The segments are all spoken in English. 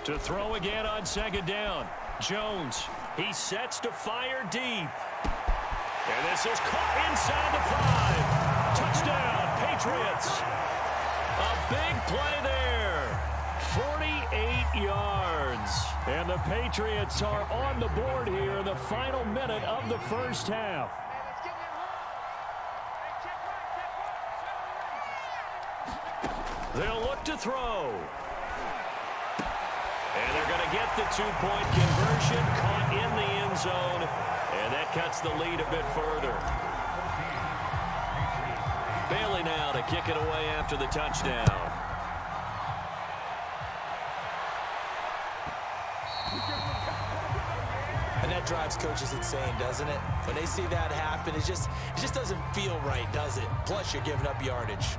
To throw again on second down. Jones, he sets to fire deep. And this is caught inside the 5. Touchdown, Patriots. A big play there. 48 yards. And the Patriots are on the board here in the final minute of the first half. They'll look to throw. And they're going to get the 2-point conversion, caught in the end zone, and that cuts the lead a bit further. Bailey now to kick it away after the touchdown. And that drives coaches insane, doesn't it? When they see that happen, it just doesn't feel right, does it? Plus, you're giving up yardage.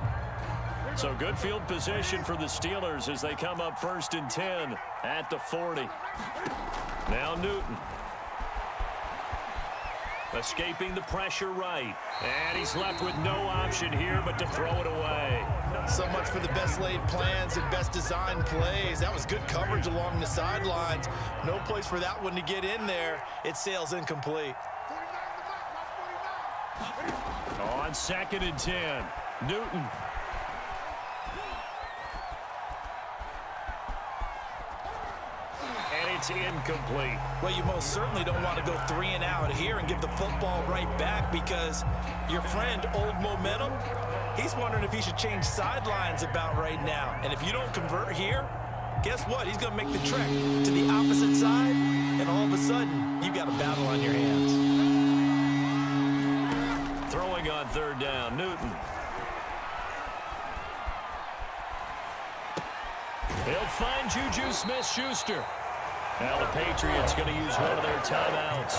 So good field position for the Steelers as they come up 1st and 10 at the 40. Now Newton. Escaping the pressure right. And he's left with no option here but to throw it away. So much for the best laid plans and best designed plays. That was good coverage along the sidelines. No place for that one to get in there. It sails incomplete. On 2nd and 10, Newton. It's incomplete. Well, you most certainly don't want to go 3 and out here and give the football right back because your friend, Old Momentum, he's wondering if he should change sidelines about right now. And if you don't convert here, guess what? He's going to make the trek to the opposite side, and all of a sudden, you've got a battle on your hands. Throwing on 3rd down, Newton. He'll find Juju Smith-Schuster. Now the Patriots going to use one of their timeouts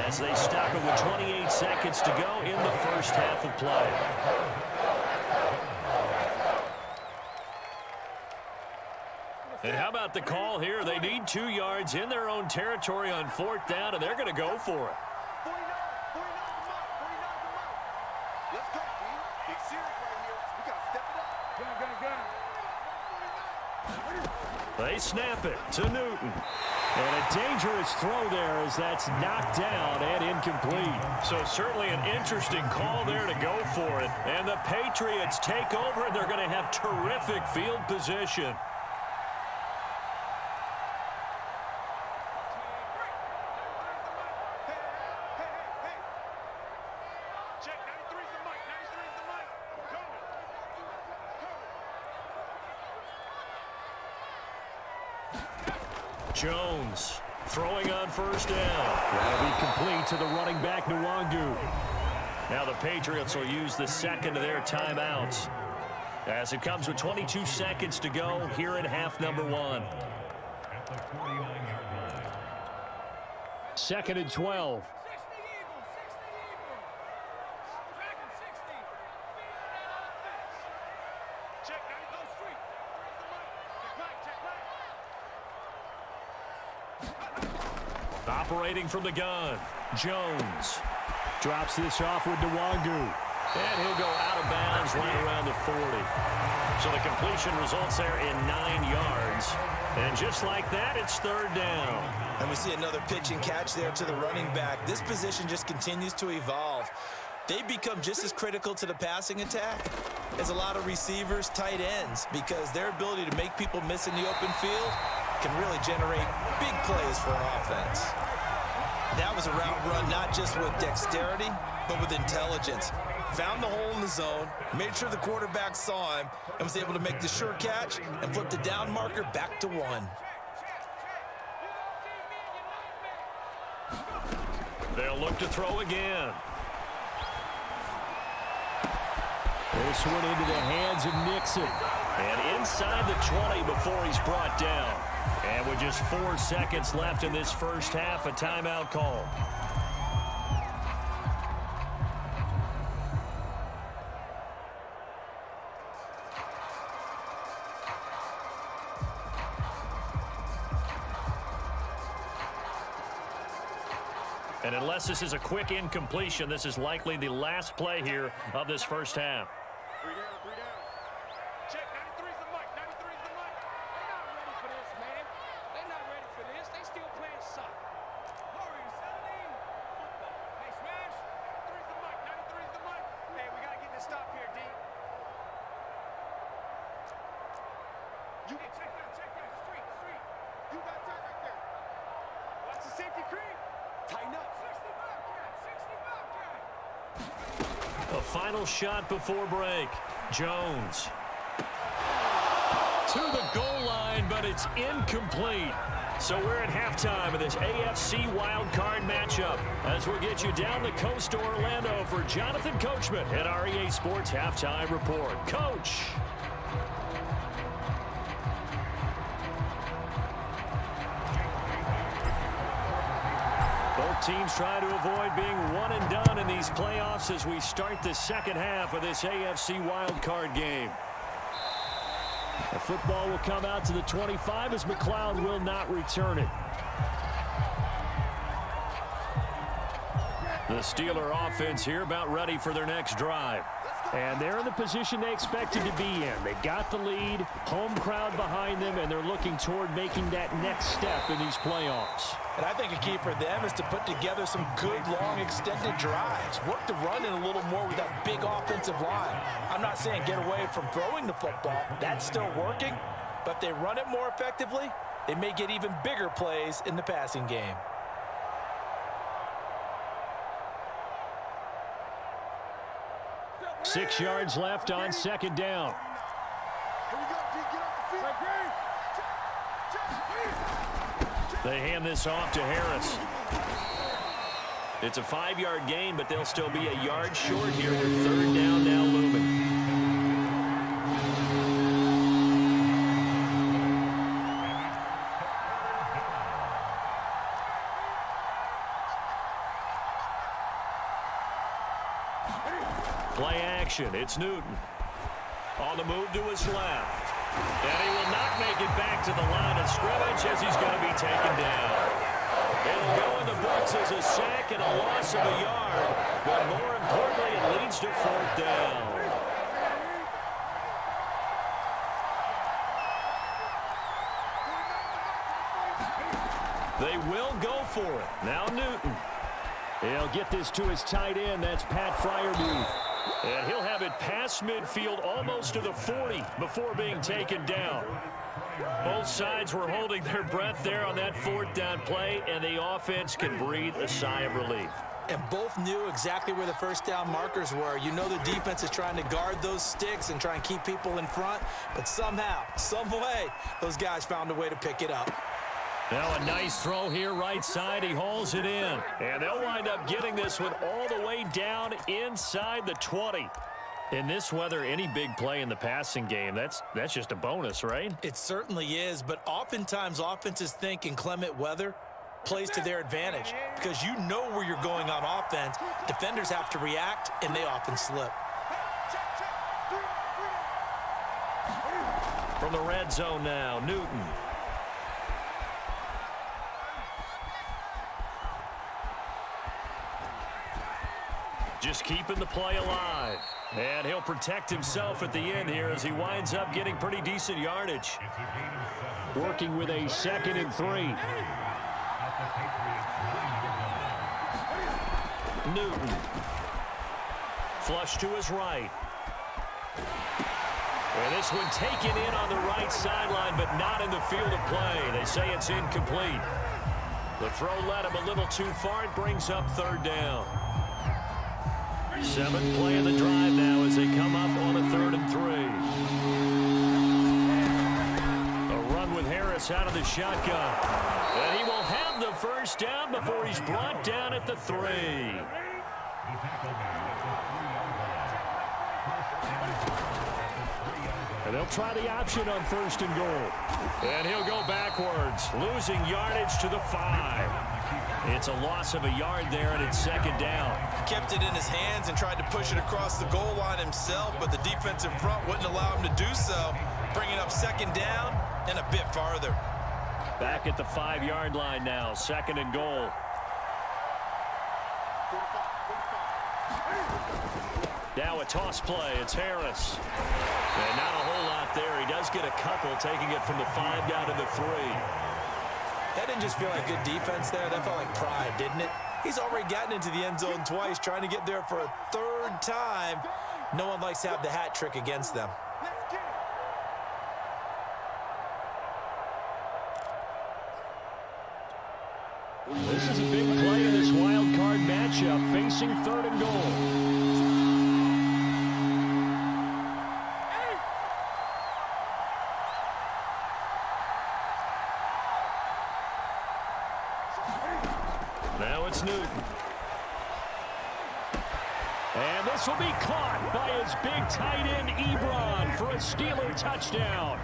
as they stop it with 28 seconds to go in the first half of play. And how about the call here? They need 2 yards in their own territory on 4th down, and they're going to go for it. Let's go, team. Big series right here. We got to step it up. They snap it to Newton. And a dangerous throw there as that's knocked down and incomplete. So certainly an interesting call there to go for it. And the Patriots take over, and they're going to have terrific field position. Jones throwing on 1st down. That'll be complete to the running back, Nwangu. Now the Patriots will use the 2nd of their timeouts as it comes with 22 seconds to go here in half number 1. 2nd and 12. Operating from the gun, Jones drops this off with Nwangu. And he'll go out of bounds right around the 40. So the completion results there in 9 yards. And just like that, it's 3rd down. And we see another pitch and catch there to the running back. This position just continues to evolve. They become just as critical to the passing attack as a lot of receivers, tight ends, because their ability to make people miss in the open field can really generate big plays for an offense. That was a route run not just with dexterity, but with intelligence. Found the hole in the zone, made sure the quarterback saw him, and was able to make the sure catch and flip the down marker back to 1. They'll look to throw again. This one into the hands of Nixon. And inside the 20 before he's brought down. And with just 4 seconds left in this first half, a timeout call. And unless this is a quick incompletion, this is likely the last play here of this first half. 3 down, 3 down. Check, 93's the mic, 93's the mic. We're not ready for this, man. You check that, street. You got tight right there. Watch the safety creep. Tighten up. 60 Bobcat. A final shot before break. Jones. To the goal line, but it's incomplete. So we're at halftime of this AFC wildcard matchup as we'll get you down the coast to Orlando for Jonathan Coachman at our EA Sports Halftime Report. Coach. Both teams try to avoid being one and done in these playoffs as we start the second half of this AFC wildcard game. The football will come out to the 25 as McLeod will not return it. The Steeler offense here about ready for their next drive. And they're in the position they expected to be in. They got the lead, home crowd behind them, and they're looking toward making that next step in these playoffs. And I think a key for them is to put together some good, long, extended drives. Work the run in a little more with that big offensive line. I'm not saying get away from throwing the football. That's still working. But if they run it more effectively, they may get even bigger plays in the passing game. Six yards left on second down. They hand this off to Harris. It's a 5-yard gain, but they'll still be a yard short here with third down now looming. Play action. It's Newton. On the move to his left. And he will not make it back to the line of scrimmage as he's going to be taken down. It'll go in the books as a sack and a loss of a yard. But more importantly, it leads to fourth down. They will go for it. Now Newton. He'll get this to his tight end. That's Pat Freiermuth. And he'll have it past midfield almost to the 40 before being taken down. Both sides were holding their breath there on that fourth down play, and the offense can breathe a sigh of relief. And both knew exactly where the first down markers were. You know the defense is trying to guard those sticks and try and keep people in front, but somehow, some way, those guys found a way to pick it up. Now a nice throw here right side. He hauls it in. And they'll wind up getting this one all the way down inside the 20. In this weather, any big play in the passing game, that's just a bonus, right? It certainly is, but oftentimes offenses think inclement weather plays to their advantage because you know where you're going on offense. Defenders have to react, and they often slip. From the red zone now, Newton. Just keeping the play alive. And he'll protect himself at the end here as he winds up getting pretty decent yardage. Working with a 2nd and 3. Newton. Flush to his right. And this one taken in on the right sideline, but not in the field of play. They say it's incomplete. The throw led him a little too far. It brings up third down. 7th play of the drive now as they come up on a 3rd and 3. A run with Harris out of the shotgun. And he will have the first down before he's brought down at the 3. And they'll try the option on 1st and goal. And he'll go backwards, losing yardage to the 5. It's a loss of a yard there, and it's 2nd down. He kept it in his hands and tried to push it across the goal line himself, but the defensive front wouldn't allow him to do so, bringing up 2nd down and a bit farther. Back at the 5-yard line now, 2nd and goal. Now a toss play. It's Harris. And not a whole lot there. He does get a couple, taking it from the 5 down to the 3. That didn't just feel like good defense there. That felt like pride, didn't it? He's already gotten into the end zone twice, trying to get there for a 3rd time. No one likes to have the hat trick against them. This is a big play in this wild card matchup, facing 3rd and goal. Now it's Newton. And this will be caught by his big tight end, Ebron, for a Steeler touchdown.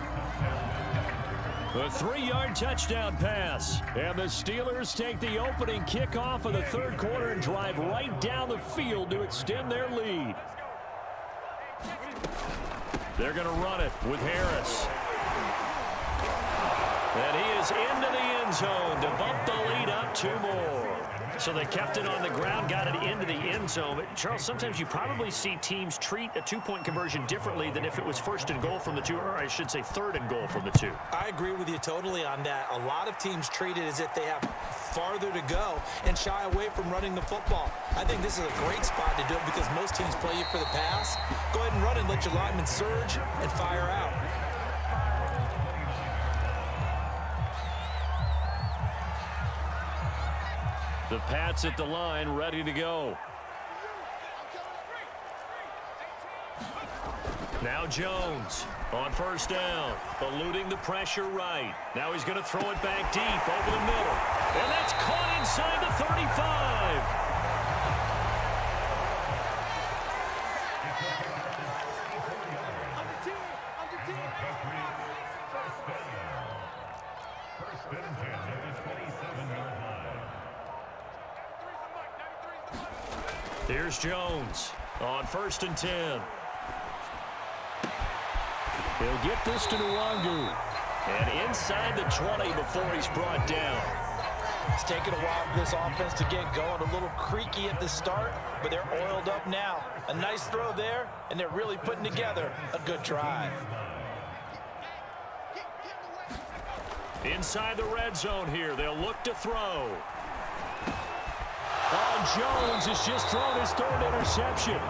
A 3-yard touchdown pass. And the Steelers take the opening kickoff of the 3rd quarter and drive right down the field to extend their lead. They're going to run it with Harris. And he is into the end zone to bump the lead up 2 more. So they kept it on the ground, got it into the end zone. But Charles, sometimes you probably see teams treat a 2-point conversion differently than if it was 1st and goal from the 2, or I should say 3rd and goal from the 2. I agree with you totally on that. A lot of teams treat it as if they have farther to go and shy away from running the football. I think this is a great spot to do it because most teams play you for the pass. Go ahead and run it, let your linemen surge and fire out. The Pats at the line, ready to go. Now Jones on 1st down, eluding the pressure right. Now he's going to throw it back deep over the middle. And that's caught inside the 35. Here's Jones on 1st and 10. He'll get this to Nwangu. And inside the 20 before he's brought down. It's taken a while for this offense to get going. A little creaky at the start, but they're oiled up now. A nice throw there, and they're really putting together a good drive. Inside the red zone here, they'll look to throw. Oh, Jones has just thrown his 3rd interception.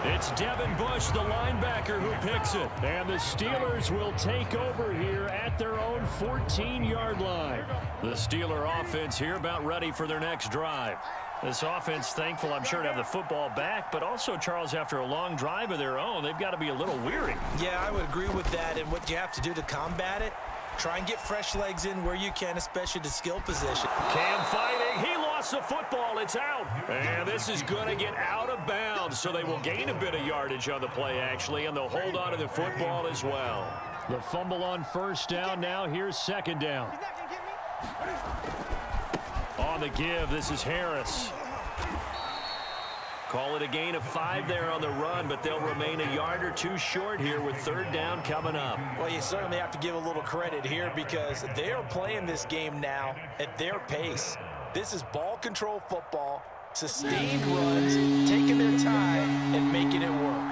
It's Devin Bush, the linebacker, who picks it. And the Steelers will take over here at their own 14-yard line. The Steeler offense here about ready for their next drive. This offense thankful, I'm sure, to have the football back, but also, Charles, after a long drive of their own, they've got to be a little weary. Yeah, I would agree with that. And what you have to do to combat it, try and get fresh legs in where you can, especially the skill position. Cam fighting. He lost the football. It's out. And this is going to get out of bounds, so they will gain a bit of yardage on the play, actually, and they'll hold on to the football as well. The fumble on 1st down. Now here's 2nd down. On the give, this is Harris. Call it a gain of 5 there on the run, but they'll remain a yard or 2 short here with 3rd down coming up. Well, you certainly have to give a little credit here because they are playing this game now at their pace. This is ball control football, sustained runs, taking their time and making it work.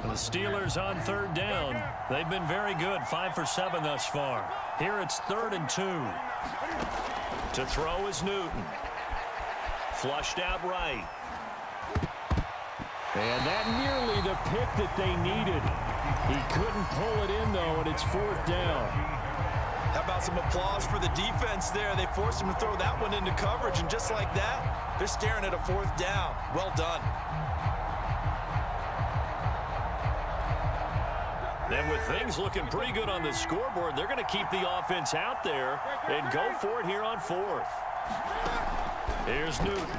The Steelers on 3rd down. They've been very good, 5 for 7 thus far. Here it's 3rd and 2. To throw is Newton. Flushed out right. And that nearly the pick that they needed. He couldn't pull it in, though, and it's 4th down. How about some applause for the defense there? They forced him to throw that one into coverage, and just like that, they're staring at a 4th down. Well done. Then with things looking pretty good on the scoreboard, they're going to keep the offense out there and go for it here on 4th. Here's Newton.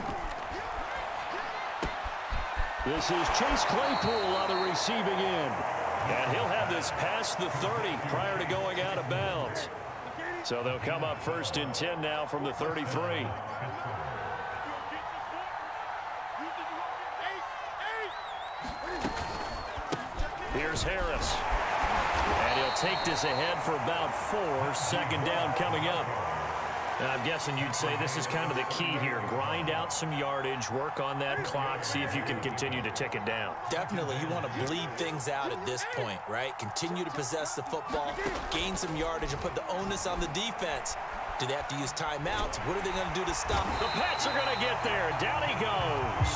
This is Chase Claypool on the receiving end. And he'll have this past the 30 prior to going out of bounds. So they'll come up 1st and 10 now from the 33. Here's Harris. And he'll take this ahead for about 4. 2nd down coming up. And I'm guessing you'd say this is kind of the key here. Grind out some yardage, work on that clock, see if you can continue to tick it down. Definitely, you want to bleed things out at this point, right? Continue to possess the football, gain some yardage, and put the onus on the defense. Do they have to use timeouts? What are they going to do to stop? The Pats are going to get there. Down he goes.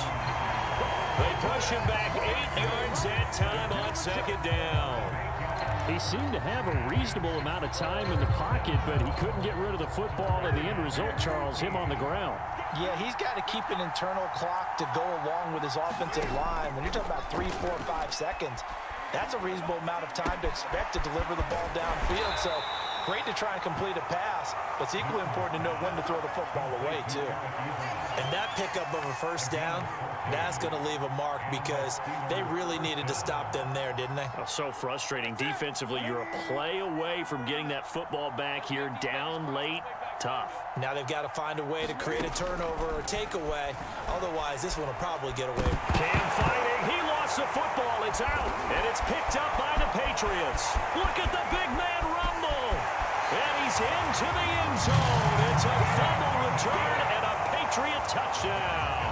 They push him back 8 yards that time on second down. He seemed to have a reasonable amount of time in the pocket, but he couldn't get rid of the football, and the end result, Charles, him on the ground. Yeah, he's got to keep an internal clock to go along with his offensive line. When you're talking about 3, 4, 5 seconds, that's a reasonable amount of time to expect to deliver the ball downfield. So great to try and complete a pass, but it's equally important to know when to throw the football away, too. And that pickup of a first down, that's going to leave a mark because they really needed to stop them there, didn't they? Oh, so frustrating. Defensively, you're a play away from getting that football back here. Down late, tough. Now they've got to find a way to create a turnover or takeaway. Otherwise, this one will probably get away. Cam fighting. He lost the football. It's out, and it's picked up by the Patriots. Look at the big man rumble. And he's into the end zone. It's a fumble return and a Patriot touchdown.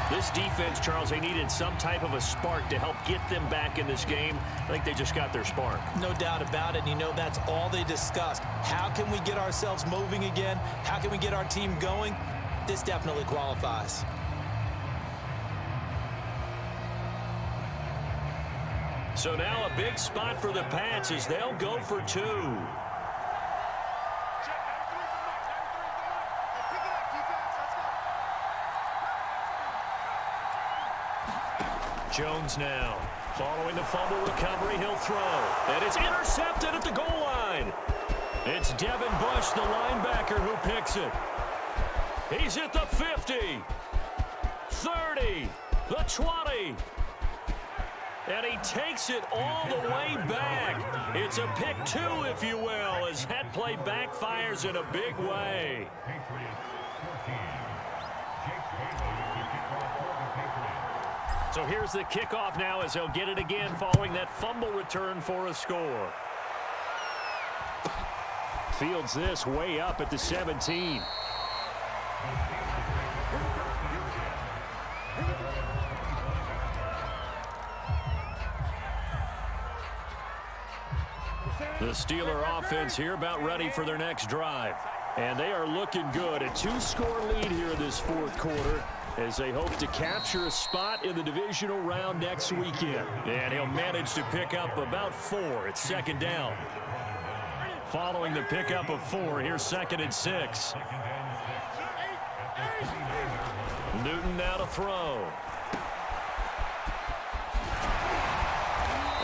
This defense, Charles, they needed some type of a spark to help get them back in this game. I think they just got their spark. No doubt about it. And you know that's all they discussed. How can we get ourselves moving again? How can we get our team going? This definitely qualifies. So now a big spot for the Pats as they'll go for 2. Jones now. Following the fumble recovery, he'll throw. And it's intercepted at the goal line. It's Devin Bush, the linebacker, who picks it. He's at the 50, 30, the 20. And he takes it all the way back. It's a pick 2, if you will, as that play backfires in a big way. So here's the kickoff now as they'll get it again following that fumble return for a score. Fields this way up at the 17. The Steeler offense here about ready for their next drive. And they are looking good. A 2-score lead here in this fourth quarter as they hope to capture a spot in the divisional round next weekend. And he'll manage to pick up about 4. It's second down. Following the pickup of 4, here's 2nd and 6. Newton now to throw.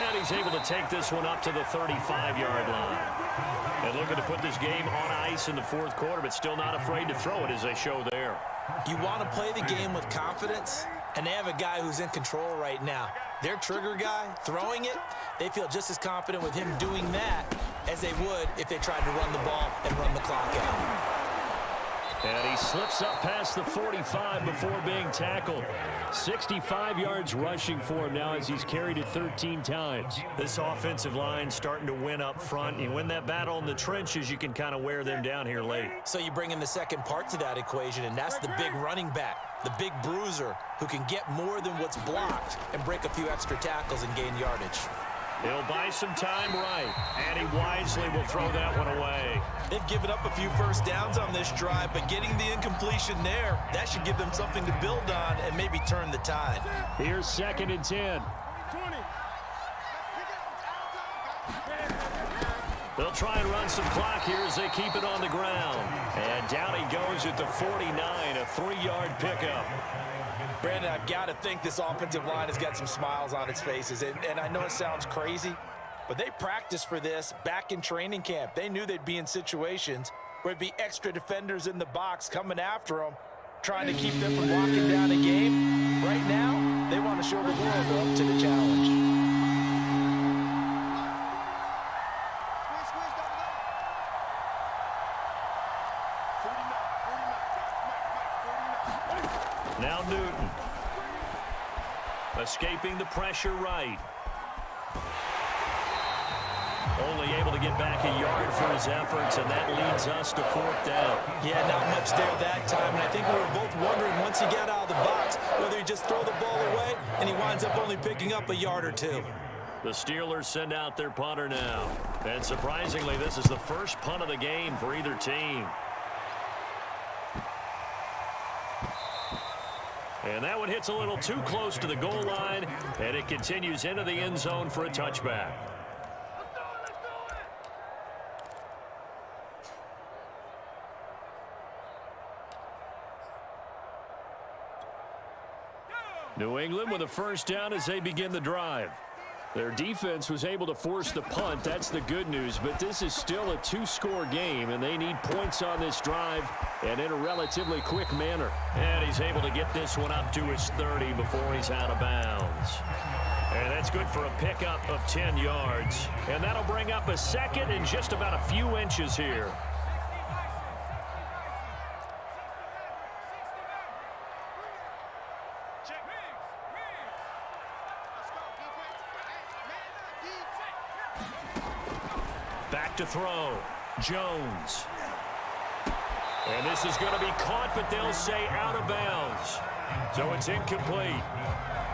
And he's able to take this one up to the 35-yard line. And looking to put this game on ice in the fourth quarter, but still not afraid to throw it as they show there. You want to play the game with confidence, and they have a guy who's in control right now. Their trigger guy, throwing it, they feel just as confident with him doing that as they would if they tried to run the ball and run the clock out. And he slips up past the 45 before being tackled. 65 yards rushing for him now as he's carried it 13 times. This offensive line starting to win up front. You win that battle in the trenches, you can kind of wear them down here late. So you bring in the second part to that equation, and that's the big running back, the big bruiser who can get more than what's blocked and break a few extra tackles and gain yardage. He'll buy some time right, and he wisely will throw that one away. They've given up a few first downs on this drive, but getting the incompletion there, that should give them something to build on and maybe turn the tide. Here's 2nd and 10. They'll try and run some clock here as they keep it on the ground. And down he goes at the 49, a 3-yard pickup. Brandon, I've got to think this offensive line has got some smiles on its faces. And I know it sounds crazy, but they practiced for this back in training camp. They knew they'd be in situations where there'd be extra defenders in the box coming after them, trying to keep them from locking down a game. Right now, they want to show the world they're up to the challenge. Now Newton. Escaping the pressure right. only able to get back a yard for his efforts, and that leads us to 4th down. Yeah, not much there that time, and I think we were both wondering once he got out of the box whether he just throw the ball away, and he winds up only picking up a yard or two. The Steelers send out their punter now. And surprisingly, this is the first punt of the game for either team. And that one hits a little too close to the goal line, and it continues into the end zone for a touchback. New England with a first down as they begin the drive. Their defense was able to force the punt. That's the good news, but this is still a 2-score game, and they need points on this drive and in a relatively quick manner. And he's able to get this one up to his 30 before he's out of bounds. And that's good for a pickup of 10 yards. And that'll bring up a second and just about a few inches here. Back to throw. Jones. And this is going to be caught, but they'll say out of bounds. So it's incomplete.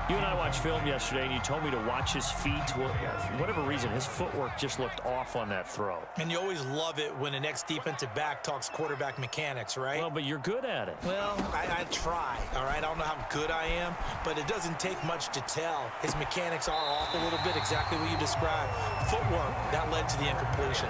You and I watched film yesterday, and you told me to watch his feet. Well, for whatever reason, his footwork just looked off on that throw. And you always love it when the next defensive back talks quarterback mechanics, right? Well, but you're good at it. Well, I try, all right? I don't know how good I am, but it doesn't take much to tell. His mechanics are off a little bit, exactly what you described. Footwork, that led to the incompletion.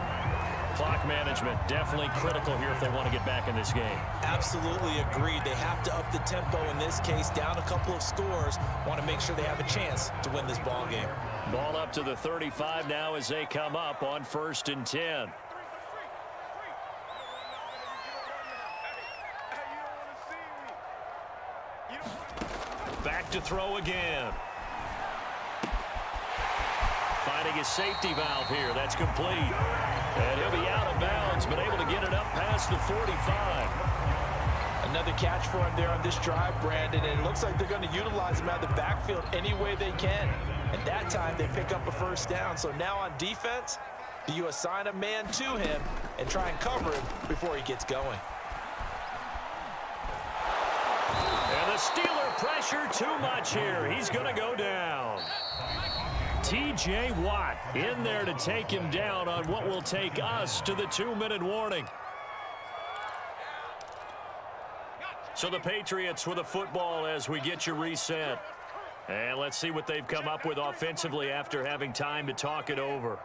Clock management, definitely critical here if they want to get back in this game. Absolutely agreed. They have to up the tempo in this case, down a couple of scores. Want to make sure they have a chance to win this ball game. Ball up to the 35 now as they come up on 1st and 10. Back to throw again. Finding his safety valve here. That's complete. And he'll be out of bounds, but able to get it up past the 45. Another catch for him there on this drive, Brandon, and it looks like they're going to utilize him out of the backfield any way they can. At that time, they pick up a first down. So now on defense, do you assign a man to him and try and cover him before he gets going? And the Steeler pressure too much here. He's going to go down. T.J. Watt in there to take him down on what will take us to the 2-minute warning. So the Patriots with a football as we get you reset. And let's see what they've come up with offensively after having time to talk it over.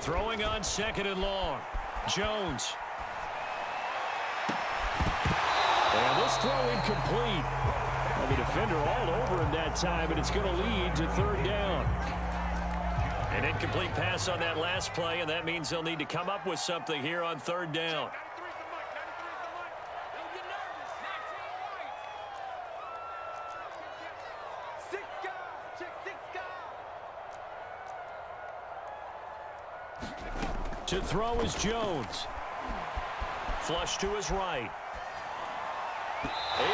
Throwing on 2nd and long. Jones. And this throw incomplete. Well, the defender all over him that time, and it's going to lead to 3rd down. An incomplete pass on that last play, and that means they'll need to come up with something here on 3rd down. To throw is Jones. Flush to his right.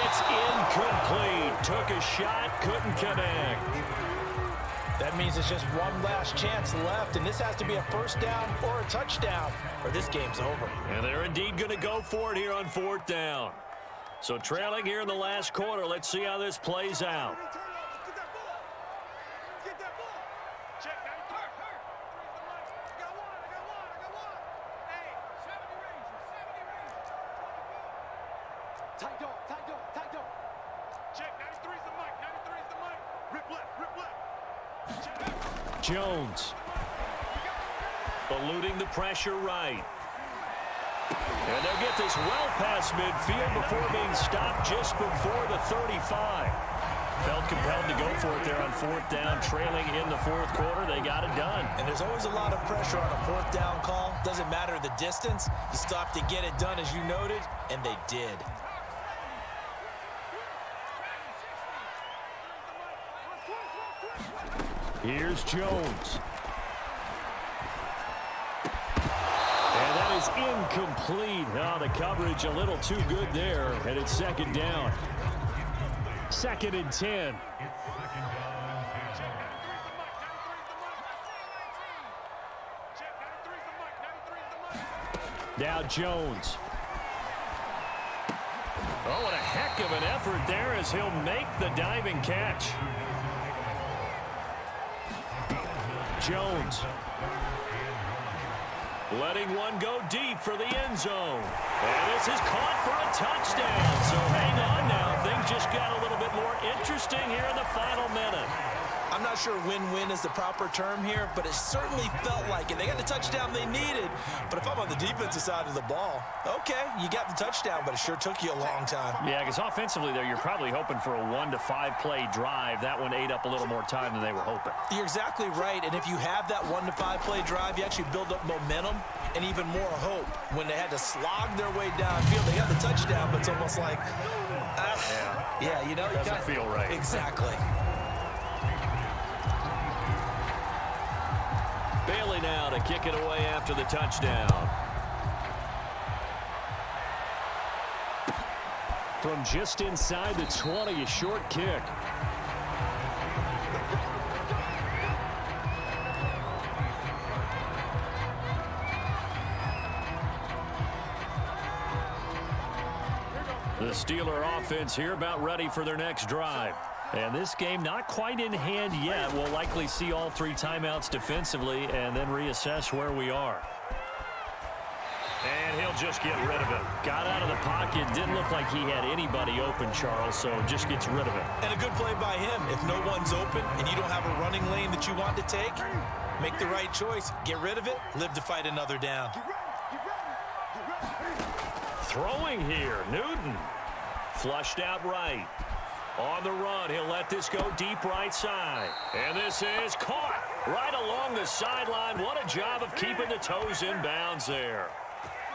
It's incomplete. Took a shot, couldn't connect. That means it's just one last chance left, and this has to be a first down or a touchdown, or this game's over. And they're indeed going to go for it here on 4th down. So trailing here in the last quarter, let's see how this plays out. Jones eluding the pressure right. And they'll get this well past midfield before being stopped just before the 35. Felt compelled to go for it there on 4th down, trailing in the 4th quarter. They got it done. And there's always a lot of pressure on a 4th down call. Doesn't matter the distance. You stop to get it done, as you noted, and they did. Here's Jones. And that is incomplete. Oh, the coverage a little too good there, and it's 2nd down. 2nd and 10. Now Jones. Oh, what a heck of an effort there as he'll make the diving catch. Jones. Letting one go deep for the end zone. And this is caught for a touchdown. So hang on now. Things just got a little bit more interesting here in the final minute. I'm not sure win-win is the proper term here, but it certainly felt like it. They got the touchdown they needed, but if I'm on the defensive side of the ball, okay, you got the touchdown, but it sure took you a long time. Yeah, because offensively there, you're probably hoping for a 1 to 5 play drive. That one ate up a little more time than they were hoping. You're exactly right, and if you have that 1 to 5 play drive, you actually build up momentum and even more hope. When they had to slog their way downfield, they got the touchdown, but it's almost like, yeah, you know, doesn't feel right. Exactly. Bailey now to kick it away after the touchdown. From just inside the 20, a short kick. The Steeler offense here about ready for their next drive. And this game not quite in hand yet. We'll likely see all 3 timeouts defensively and then reassess where we are. And he'll just get rid of it. Got out of the pocket. Didn't look like he had anybody open, Charles, so just gets rid of it. And a good play by him. If no one's open and you don't have a running lane that you want to take, make the right choice. Get rid of it. Live to fight another down. Throwing here, Newton. Flushed out right. On the run, he'll let this go deep right side. And this is caught right along the sideline. What a job of keeping the toes in bounds there.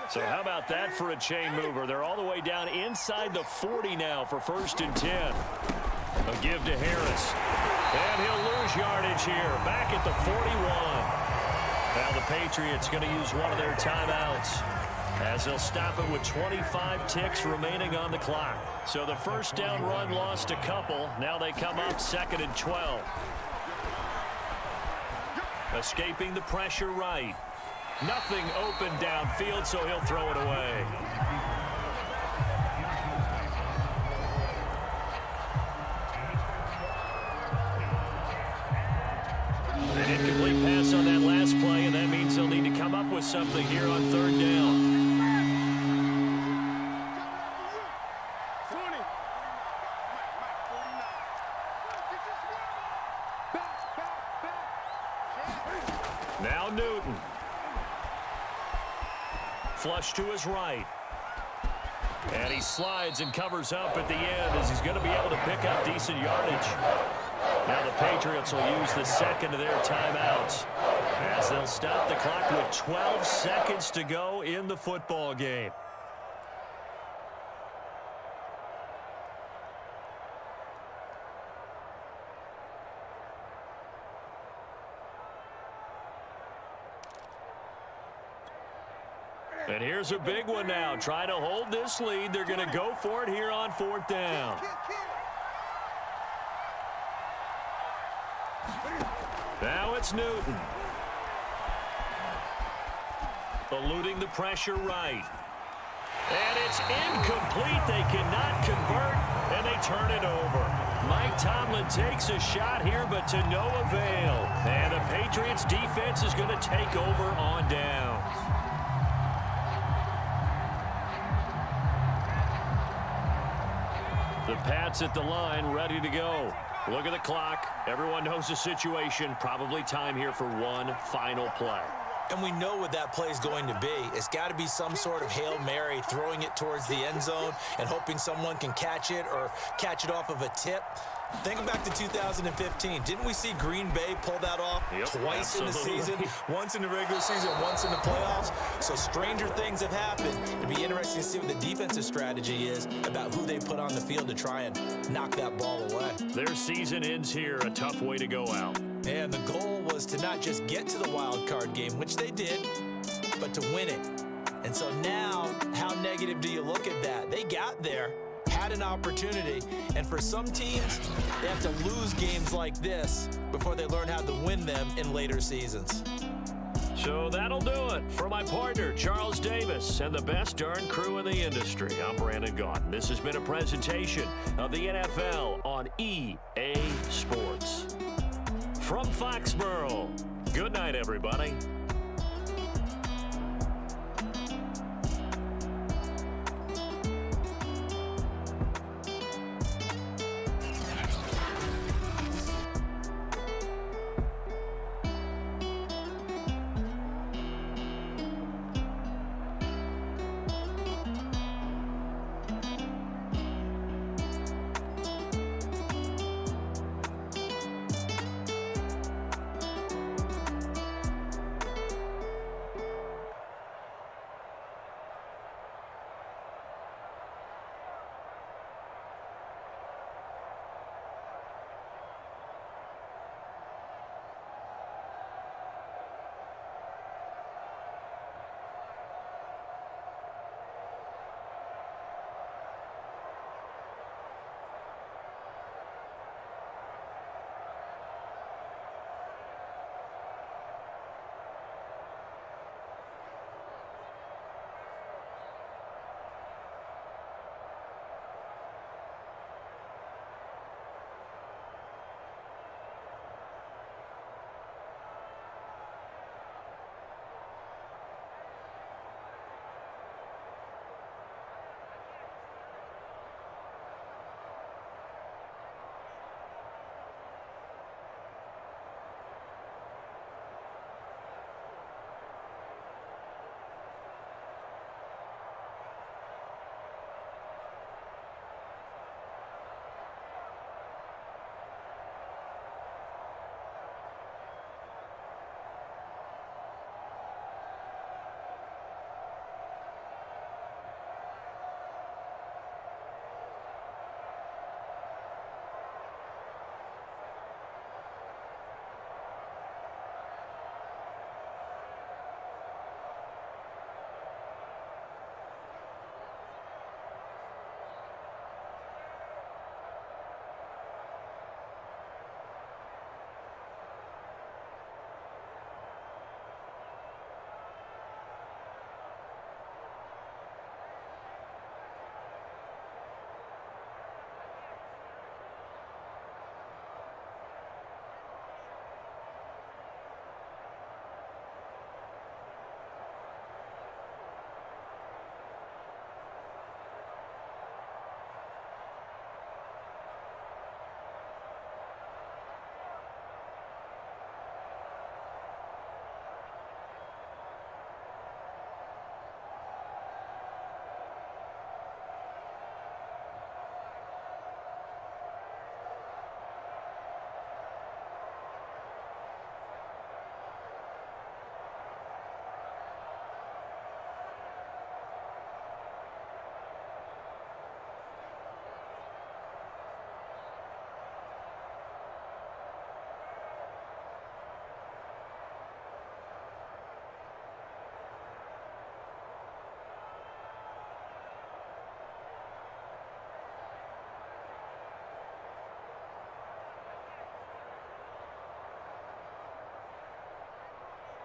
So how about that for a chain mover? They're all the way down inside the 40 now for 1st and 10. A give to Harris. And he'll lose yardage here. Back at the 41. Now the Patriots going to use one of their timeouts, as they'll stop it with 25 ticks remaining on the clock. So the first down run lost a couple. Now they come up 2nd and 12. Escaping the pressure right. Nothing open downfield, so he'll throw it away. An incomplete pass on that last play, and that means they'll need to come up with something here on 3rd down. Now Newton. Flush to his right. And he slides and covers up at the end as he's going to be able to pick up decent yardage. Now the Patriots will use the 2nd of their timeouts, as they'll stop the clock with 12 seconds to go in the football game. And here's a big one now. Trying to hold this lead. They're going to go for it here on 4th down. Now it's Newton. Eluding the pressure right. And it's incomplete. They cannot convert, and they turn it over. Mike Tomlin takes a shot here, but to no avail. And the Patriots defense is going to take over on downs. The Pats at the line, ready to go. Look at the clock. Everyone knows the situation. Probably time here for one final play. And we know what that play is going to be. It's got to be some sort of Hail Mary, throwing it towards the end zone and hoping someone can catch it or catch it off of a tip. Think back to 2015. Didn't we see Green Bay pull that off twice in the season? Once in the regular season, once in the playoffs. So stranger things have happened. It'd be interesting to see what the defensive strategy is about who they put on the field to try and knock that ball away. Their season ends here. A tough way to go out. And the goal was to not just get to the wild card game, which they did, but to win it. And so now, how negative do you look at that? They got there, had an opportunity, and for some teams, they have to lose games like this before they learn how to win them in later seasons. So that'll do it for my partner, Charles Davis, and the best darn crew in the industry. I'm Brandon Gaudin. This has been a presentation of the NFL on EA Sports. From Foxborough, good night, everybody.